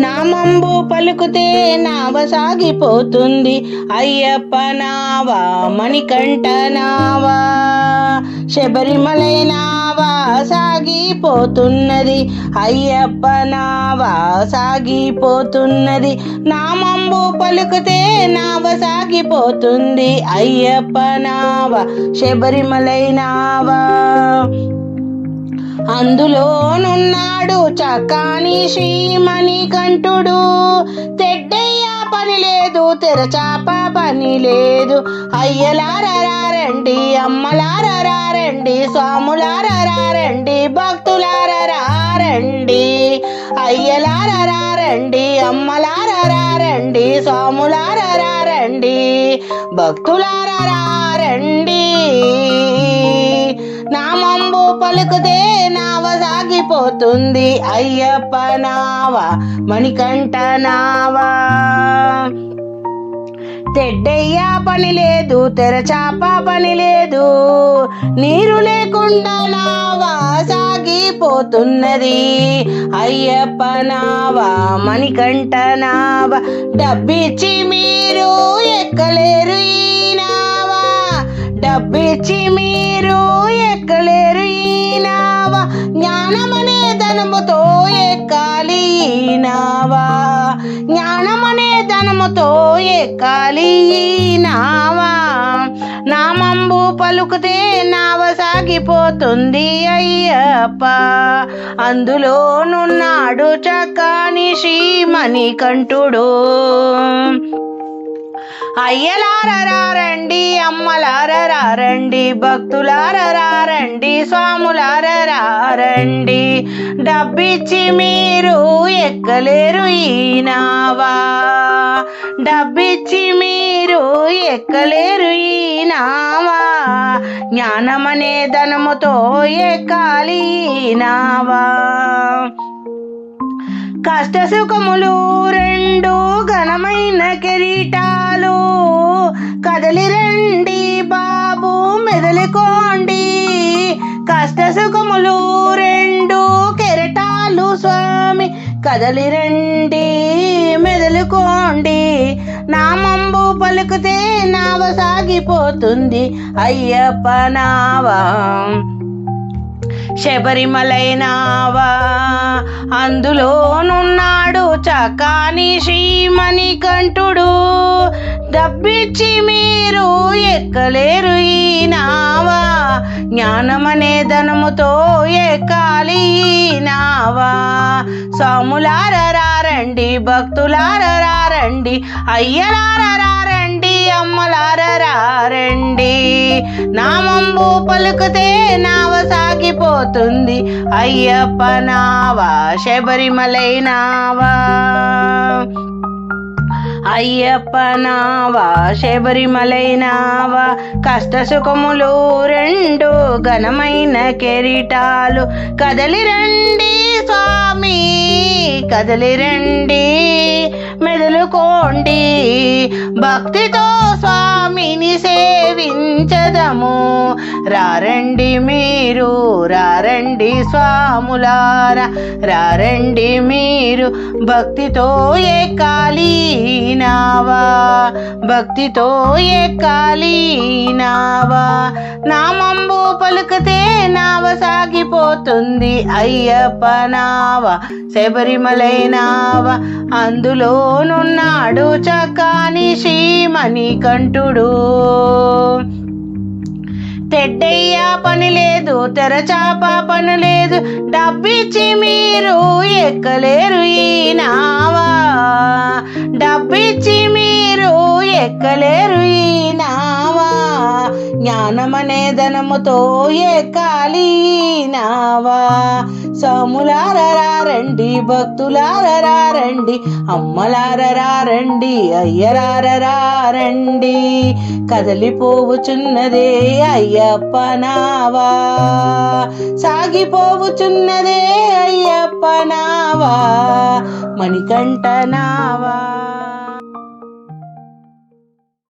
నామంబు పలుకుతే నావ సాగిపోతుంది అయ్యప్ప నావా మణికంఠ నావా శబరిమలై నావా సాగిపోతున్నది అయ్యప్ప నావా సాగిపోతున్నది నామంబు పలుకుతే నావ సాగిపోతుంది అయ్యప్ప నావా శబరిమలై నావా అందులోనున్నాడు చక్కాని శ్రీమణికంఠుడు తెడ్డయ్య పని లేదు తెరచాప పని లేదు అయ్యలారండి అమ్మలారండి స్వాములారండి భక్తులారండి అయ్యలారండి అమ్మలారండి స్వాములారండి భక్తులారండి నామంబు పలుకుతే నావ సాగిపోతుంది అయ్యప్ప నావా మణికంఠ నావా తెడ్డయ్య పని లేదు తెరచాప పని లేదు నీరు లేకుండా నావా సాగిపోతున్నది అయ్యప్ప నావా మణికంఠ నావా డబ్బిచ్చి మీరు ఎక్కలేరు ఈ నావా డబ్బిచ్చి మీరు ఎక్కలేరు ఈ నావా జ్ఞానమనే ధనముతో ఎక్కాలి ఈ నావా జ్ఞానమనే ధనముతో ఎక్కాలి ఈ నావా నామంబు పలుకుతే నావ సాగిపోతుంది అయ్యప్ప అందులోనున్నాడు చక్కాని శ్రీమణికంఠుడు అయ్యలారండి అమ్మలారండి భక్తులారండి స్వాములారండి డబ్బిచ్చి మీరు ఎక్కలేరు ఈ నావా డబ్బిచ్చి మీరు ఎక్కలేరు ఈ నావా జ్ఞానమనే ధనముతో ఎక్కాలి ఈ నావా కష్ట సుఖములు రెండు ఘనమైన కిరీటాలు కదలి రండి బాబు మెదలుకోండి కష్ట సుఖములు రెండు కెరటాలు స్వామి కదలి రండి మెదలుకోండి నామంబు పలుకుతే నావ సాగిపోతుంది అయ్యప్ప నావా శబరిమలై నావా అందులోనున్నాడు చక్కాని శ్రీమణికంఠుడు డబ్బిచ్చి మీరు ఎక్కలేరు ఈ నావా జ్ఞానమనే ధనముతో ఎక్కాలి ఈ నావా స్వాములారండి భక్తులారండి అయ్యలారండి అమ్మలారండి నామంబు పలుకుతే నావ సాగిపోతుంది అయ్యప్ప నావా శబరిమలై నావా అయ్యప్ప నావా శబరిమలై నావా కష్ట సుఖములు రెండు ఘనమైన కిరీటాలు కదలి రండి స్వామి కదలి రండి మెదలుకోండి భక్తితో స్వామిని సేవించదము రారండి మీరు రారండి స్వాములారా రారండి మీరు భక్తితో ఎక్కాలి నావా భక్తితో ఎక్కాలి నావా నామంబు పలుకుతే నావ సాగిపోతుంది అయ్యప్ప నావా శబరిమలై నావా అందులోనున్నాడు చక్కాని శ్రీమణికంఠుడు తెడ్డయ్య పని లేదు తెరచాప పని లేదు డబ్బిచ్చి మీరు ఎక్కలేరు ఈ నావా డబ్బిచ్చి మీరు ఎక్కలేరు ఈ నావా జ్ఞానమనే ధనముతో ఎక్కాలి నావా స్వాములారండి భక్తులారండి అమ్మలారండి అయ్యలారండి కదలిపోవుచున్నదే అయ్యప్ప నావా సాగిపోవుచున్నదే అయ్యప్ప నావా మణికంఠ నావా.